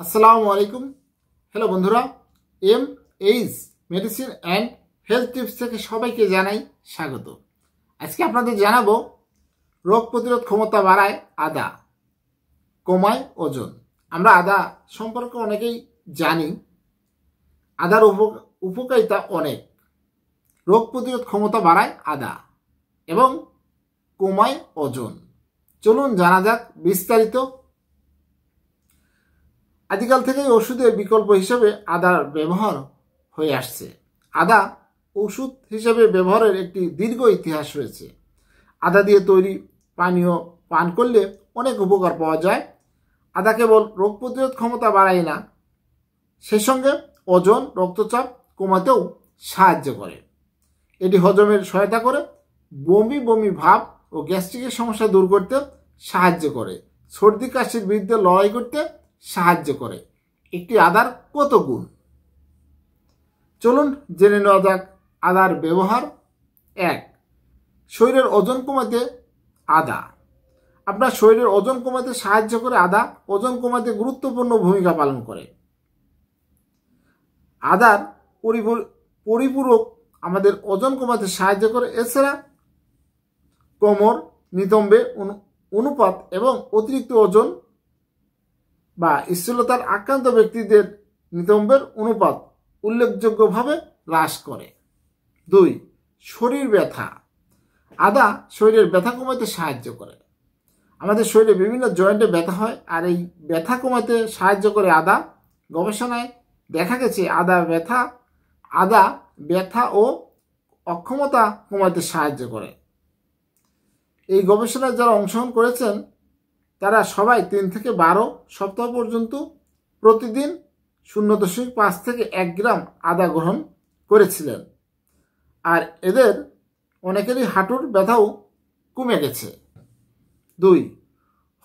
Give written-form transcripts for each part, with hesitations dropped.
আসসালামু আলাইকুম। হ্যালো বন্ধুরা, H medicine and health tips থেকে সবাইকে জানাই স্বাগত। আজকে আপনাদের জানাবো রোগ প্রতিরোধ ক্ষমতা বাড়ায় আদা, কমায় ওজন। আমরা আদা সম্পর্কে অনেকেই জানি। আদার উপকারিতা অনেক। রোগ প্রতিরোধ ক্ষমতা বাড়ায় আদা এবং কমায় ওজন। চলুন জানা যাক বিস্তারিত। আদিকাল থেকেই ওষুধের বিকল্প হিসেবে আদার ব্যবহার হয়ে আসছে। আদা ওষুধ হিসেবে ব্যবহারের একটি দীর্ঘ ইতিহাস রয়েছে। আদা দিয়ে তৈরি পানীয় পান করলে অনেক উপকার পাওয়া যায়। আদা কেবল রোগ প্রতিরোধ ক্ষমতা বাড়ায় না, সেই সঙ্গে ওজন, রক্তচাপ কমাতেও সাহায্য করে। এটি হজমের সহায়তা করে, বমি বমি ভাব ও গ্যাস্ট্রিকের সমস্যা দূর করতে সাহায্য করে, সর্দি কাশির বিরুদ্ধে লড়াই করতে সাহায্য করে। একটি আদার কত গুণ, চলুন জেনে নেওয়া যাক। আদার ব্যবহার। 1. শরীরের ওজন কমাতে আদা। আপনার শরীরের ওজন কমাতে সাহায্য করে। আদা ওজন কমাতে গুরুত্বপূর্ণ ভূমিকা পালন করে। আদার পরিপূরক আমাদের ওজন কমাতে সাহায্য করে। এছাড়া কোমর, নিতম্বে অনুপাত এবং অতিরিক্ত ওজন বা স্থূলতার আক্রান্ত ব্যক্তিদের নিতম্বের অনুপাত উল্লেখযোগ্যভাবে হ্রাস করে। 2. শরীর ব্যথা। আদা শরীরের ব্যথা কমাতে সাহায্য করে। আমাদের শরীরে বিভিন্ন জয়েন্টে ব্যথা হয়, আর এই ব্যথা কমাতে সাহায্য করে আদা। গবেষণায় দেখা গেছে আদা ব্যথা ও অক্ষমতা কমাতে সাহায্য করে। এই গবেষণায় যারা অংশগ্রহণ করেছেন তারা সবাই 3 থেকে 12 সপ্তাহ পর্যন্ত প্রতিদিন 0.5 থেকে 1 গ্রাম আদা গ্রহণ করেছিলেন, আর এদের অনেকেরই হাঁটুর ব্যথাও কমে গেছে। 2.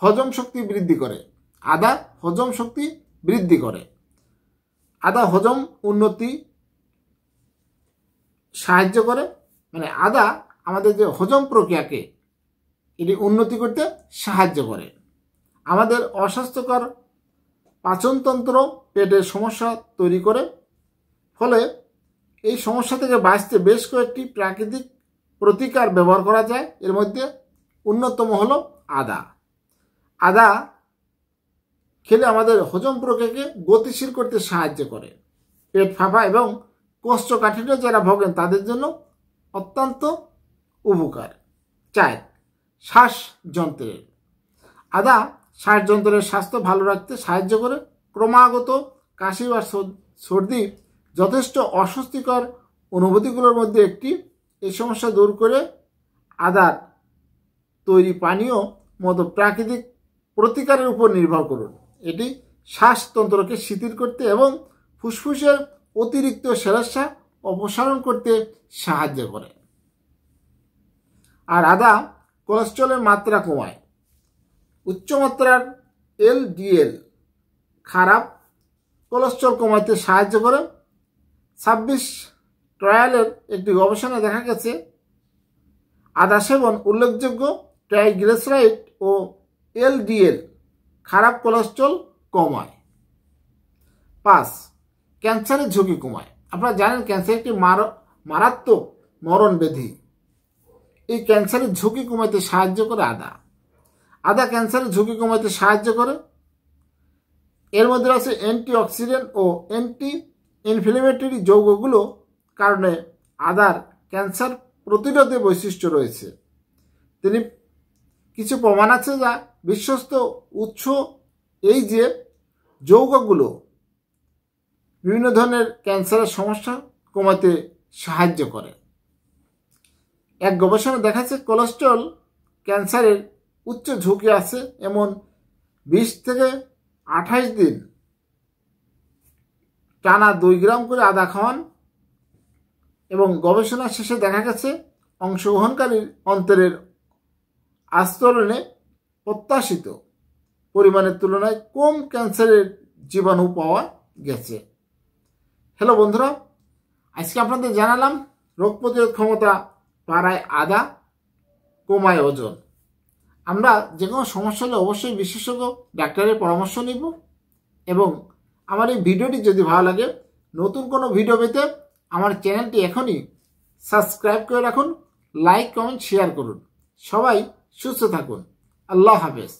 হজম শক্তি বৃদ্ধি করে। আদা হজম শক্তি বৃদ্ধি করে। আদা হজম উন্নতি সাহায্য করে। আদা আমাদের যে হজম প্রক্রিয়াকে এটি উন্নতি করতে সাহায্য করে। আমাদের অস্বাস্থ্যকর পাচনতন্ত্র, পেটের সমস্যা তৈরি করে। ফলে এই সমস্যা থেকে বাঁচতে বেশ কয়েকটি প্রাকৃতিক প্রতিকার ব্যবহার করা যায়। এর মধ্যে অন্যতম হলো আদা। আদা খেলে আমাদের হজম প্রক্রিয়াকে গতিশীল করতে সাহায্য করে। পেট ফাঁপা এবং কোষ্ঠকাঠিন্য যারা ভোগেন তাদের জন্য অত্যন্ত উপকার। 4. শ্বাসযন্ত্রের। আদা শ্বাসযন্ত্রের স্বাস্থ্য ভালো রাখতে সাহায্য করে। ক্রমাগত কাশি বা সর্দি যথেষ্ট অস্বস্তিকর অনুভূতিগুলোর মধ্যে একটি। এই সমস্যা দূর করে আদার তৈরি পানীয় মতো প্রাকৃতিক প্রতিকারের উপর নির্ভর করুন। এটি শ্বাসতন্ত্রকে শিথিল করতে এবং ফুসফুসের অতিরিক্ত সমস্যা অপসারণ করতে সাহায্য করে। আর আদা কোলেস্টেরলের মাত্রা কমায়। উচ্চমাত্রার LDL খারাপ কোলেস্টেরল কমাতে সাহায্য করে। 26 ট্রায়ালের একটি গবেষণায় দেখা গেছে আদা সেবন উল্লেখযোগ্য ট্রাইগ্লিসারাইড ও LDL খারাপ কোলেস্টেরল কমায়। 5. ক্যান্সারের ঝুঁকি কমায়। আপনারা জানেন ক্যান্সার একটি মারাত্মক মরণ ব্যাধি। এই ক্যান্সারের ঝুঁকি কমাতে সাহায্য করে আদা। আদা ক্যান্সারের ঝুঁকি কমাতে সাহায্য করে। এর মধ্যে আছে অ্যান্টিঅক্সিডেন্ট ও অ্যান্টি ইনফ্লেমেটরি যৌগগুলো কারণে আদার ক্যান্সার প্রতিরোধে বৈশিষ্ট্য রয়েছে। তিনি কিছু প্রমাণ আছে যা বিশ্বস্ত উৎস এই যে যৌগগুলো বিভিন্ন ধরনের ক্যান্সারের সমস্যা কমাতে সাহায্য করে। এক গবেষণা দেখাচ্ছে কোলেস্টেরল ক্যান্সারের উচ্চ ঝুঁকি আছে এমন 20 থেকে 28 দিন টানা 2 গ্রাম করে আদা খাওয়ান, এবং গবেষণা শেষে দেখা গেছে অংশগ্রহণকারীর অন্তরের আস্তরণে প্রত্যাশিত পরিমাণের তুলনায় কম ক্যান্সারের জীবাণু পাওয়া গেছে। হ্যালো বন্ধুরা, আজকে আপনাদের জানালাম রোগ প্রতিরোধ ক্ষমতা বাড়ায় আদা, কমায় ওজন। আমরা যে কোনো সমস্যা হলে অবশ্যই বিশেষজ্ঞ ডাক্তারের পরামর্শ নিব। এবং আমার এই ভিডিওটি যদি ভালো লাগে, নতুন কোনো ভিডিও পেতে আমার চ্যানেলটি এখনই সাবস্ক্রাইব করে রাখুন, লাইক কমেন্ট শেয়ার করুন। সবাই সুস্থ থাকুন। আল্লাহ হাফেজ।